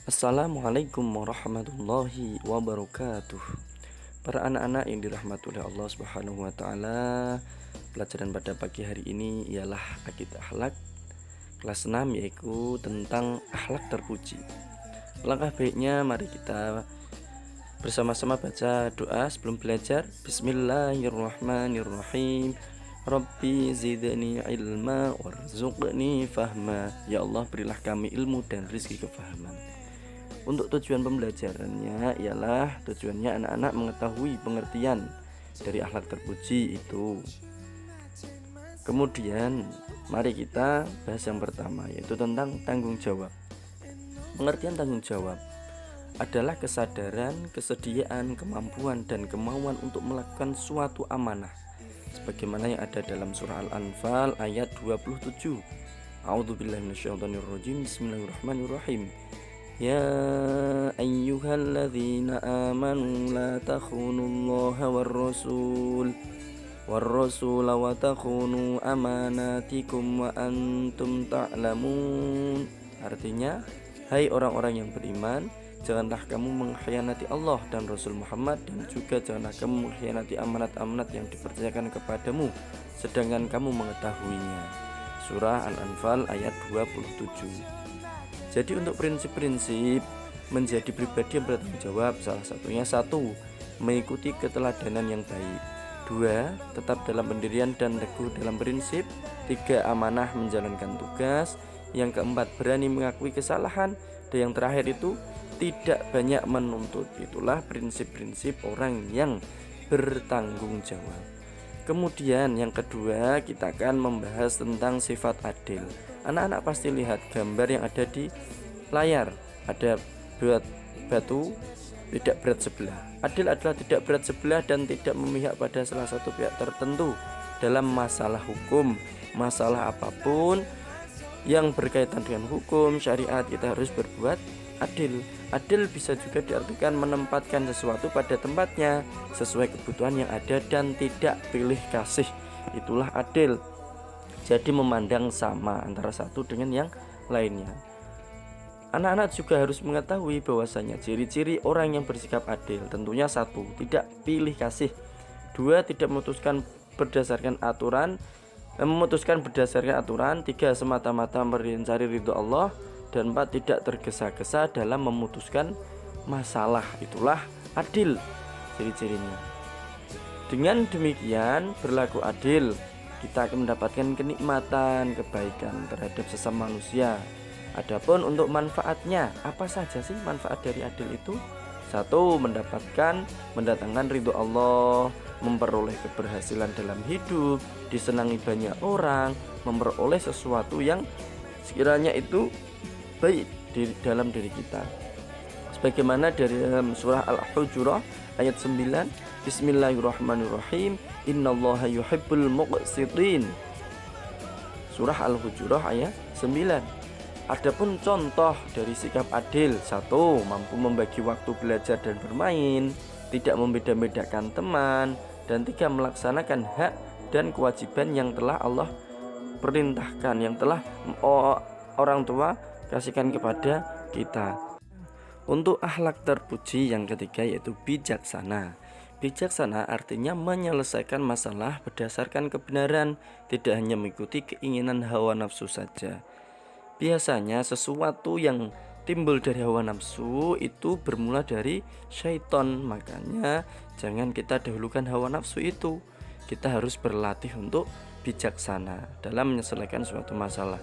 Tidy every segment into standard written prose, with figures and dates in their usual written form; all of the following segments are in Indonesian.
Assalamualaikum warahmatullahi wabarakatuh. Para anak-anak yang dirahmati oleh Allah Subhanahu wa taala, pelajaran pada pagi hari ini ialah akidah akhlak kelas 6, yaitu tentang akhlak terpuji. Langkah baiknya mari kita bersama-sama baca doa sebelum belajar. Bismillahirrahmanirrahim. Rabbi zidni ilma warzuqni fahma. Ya Allah, berilah kami ilmu dan rizki kefahaman. Untuk tujuan pembelajarannya ialah tujuannya anak-anak mengetahui pengertian dari akhlak terpuji itu. Kemudian mari kita bahas yang pertama, yaitu tentang tanggung jawab. Pengertian tanggung jawab adalah kesadaran, kesediaan, kemampuan, dan kemauan untuk melakukan suatu amanah, sebagaimana yang ada dalam surah Al-Anfal ayat 27. A'udzubillahi minasyaitonirrajim. Bismillahirrahmanirrahim. Ya ayyuhalladzina amanu la takhunullaha warrasula wa takhunu amanatikum wa antum ta'lamun. Artinya, hai orang-orang yang beriman, janganlah kamu mengkhianati Allah dan Rasul Muhammad, dan juga janganlah kamu mengkhianati amanat-amanat yang dipercayakan kepadamu sedangkan kamu mengetahuinya. Surah Al-Anfal ayat 27. Jadi untuk prinsip-prinsip menjadi pribadi yang bertanggung jawab, salah satunya: 1. Mengikuti keteladanan yang baik. 2. Tetap dalam pendirian dan teguh dalam prinsip. 3. Amanah menjalankan tugas. Yang keempat, berani mengakui kesalahan. Dan yang terakhir itu tidak banyak menuntut. Itulah prinsip-prinsip orang yang bertanggung jawab. Kemudian yang kedua, kita akan membahas tentang sifat adil. Anak-anak pasti lihat gambar yang ada di layar. Ada batu tidak berat sebelah. Adil adalah tidak berat sebelah dan tidak memihak pada salah satu pihak tertentu dalam masalah hukum. Masalah apapun yang berkaitan dengan hukum, syariat, kita harus berbuat adil. Adil bisa juga diartikan menempatkan sesuatu pada tempatnya sesuai kebutuhan yang ada dan tidak pilih kasih. Itulah adil. Jadi memandang sama antara satu dengan yang lainnya. Anak-anak juga harus mengetahui bahwasanya ciri-ciri orang yang bersikap adil tentunya: 1. Tidak pilih kasih. 2. Tidak memutuskan berdasarkan aturan. 3. Semata-mata mencari ridho Allah. Dan 4. Tidak tergesa-gesa dalam memutuskan masalah. Itulah adil ciri-cirinya. Dengan demikian, berlaku adil, kita akan mendapatkan kenikmatan, kebaikan terhadap sesama manusia. Adapun untuk manfaatnya, apa saja sih manfaat dari adil itu? 1. Mendatangkan ridho Allah, memperoleh keberhasilan dalam hidup, disenangi banyak orang, memperoleh sesuatu yang sekiranya itu baik di dalam diri kita. Sebagaimana dari dalam surah Al-Hujurat ayat 9. Bismillahirrahmanirrahim. Innallaha yuhibbul muqsitin. Surah Al-Hujurat ayat 9. Adapun contoh dari sikap adil: 1. Mampu membagi waktu belajar dan bermain, tidak membeda-bedakan teman, dan 3. Melaksanakan hak dan kewajiban yang telah Allah perintahkan, yang telah orang tua kasihkan kepada kita. Untuk akhlak terpuji yang ketiga, yaitu bijaksana. Bijaksana artinya menyelesaikan masalah berdasarkan kebenaran, tidak hanya mengikuti keinginan hawa nafsu saja. Biasanya sesuatu yang timbul dari hawa nafsu itu bermula dari syaitan. Makanya jangan kita dahulukan hawa nafsu itu. Kita harus berlatih untuk bijaksana dalam menyelesaikan suatu masalah.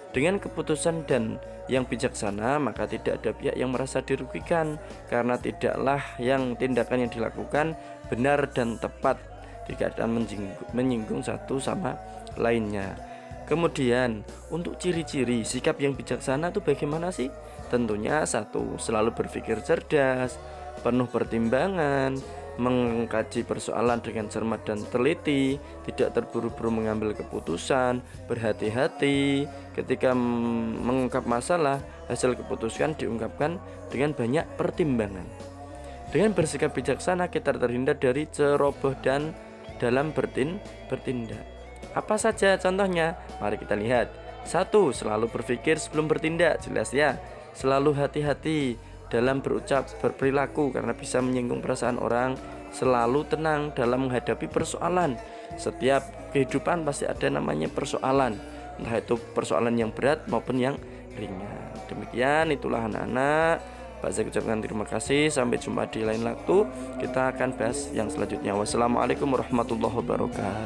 Dengan keputusan dan yang bijaksana, maka tidak ada pihak yang merasa dirugikan, karena tidaklah yang tindakan yang dilakukan benar dan tepat, tidak akan menyinggung satu sama lainnya. Kemudian untuk ciri-ciri sikap yang bijaksana itu bagaimana sih? Tentunya 1. Selalu berpikir cerdas, penuh pertimbangan, mengkaji persoalan dengan cermat dan teliti, tidak terburu-buru mengambil keputusan, berhati-hati ketika mengungkap masalah, hasil keputusan diungkapkan dengan banyak pertimbangan. Dengan bersikap bijaksana, kita terhindar dari ceroboh dan dalam bertindak. Apa saja contohnya? Mari kita lihat. 1. Selalu berpikir sebelum bertindak. Jelas ya. Selalu hati-hati dalam berucap, berperilaku karena bisa menyinggung perasaan orang. Selalu tenang dalam menghadapi persoalan. Setiap kehidupan pasti ada namanya persoalan, entah itu persoalan yang berat maupun yang ringan. Demikian itulah anak-anak. Pak saya ucapkan terima kasih. Sampai jumpa di lain waktu. Kita akan bahas yang selanjutnya. Wassalamualaikum warahmatullahi wabarakatuh.